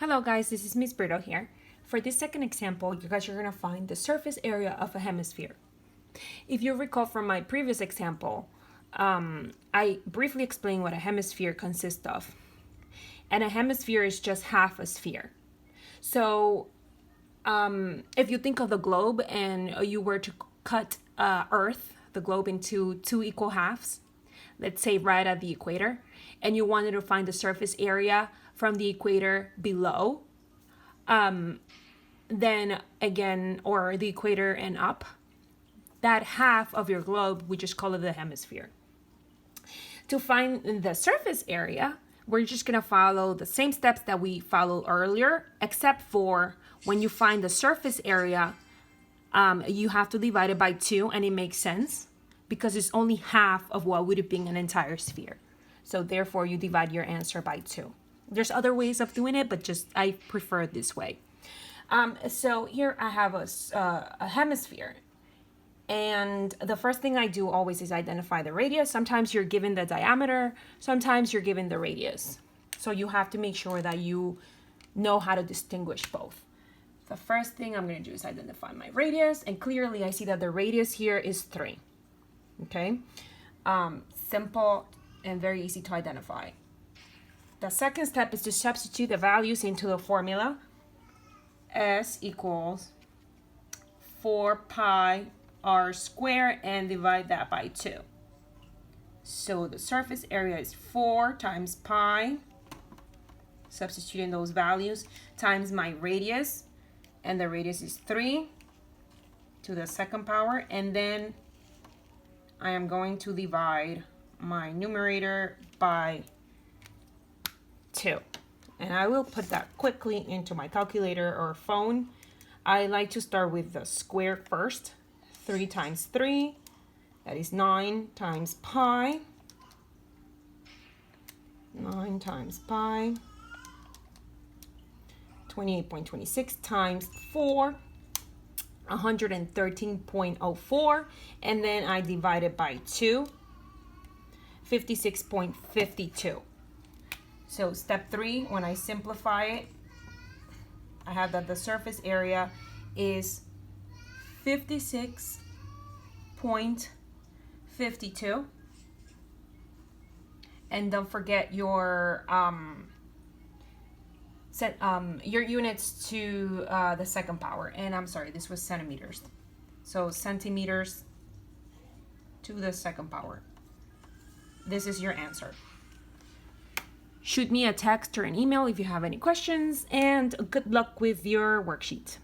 Hello guys, this is Miss Brito here. For this second example, you guys are going to find the surface area of a hemisphere. If you recall from my previous example, I briefly explained what a hemisphere consists of. And a hemisphere is just half a sphere. So if you think of the globe and you were to cut Earth, the globe, into two equal halves, let's say right at the equator, and you wanted to find the surface area from the equator below, then again, or the equator and up, that half of your globe, we just call it the hemisphere. To find the surface area, we're just gonna follow the same steps that we followed earlier, except for when you find the surface area, you have to divide it by 2, and it makes sense because it's only half of what would have been an entire sphere. So therefore, you divide your answer by 2. There's other ways of doing it, but just I prefer it this way. So here I have a hemisphere. And the first thing I do always is identify the radius. Sometimes you're given the diameter, sometimes you're given the radius. So you have to make sure that you know how to distinguish both. The first thing I'm going to do is identify my radius, and clearly I see that the radius here is 3. Okay, simple and very easy to identify. The second step is to substitute the values into the formula. S equals 4 pi r squared and divide that by 2. So the surface area is 4 times pi, substituting those values, times my radius, and the radius is 3 to the second power, and then I am going to divide my numerator by 2. And I will put that quickly into my calculator or phone. I like to start with the square first. 3 times 3, that is 9 times pi. 9 times pi. 28.26 times 4. 113.04, and then I divide it by 2. 56.52. So step 3, when I simplify it, I have that the surface area is 56.52. And don't forget your units to the second power. And I'm sorry, this was centimeters. So centimeters to the second power. This is your answer. Shoot me a text or an email if you have any questions, and good luck with your worksheet.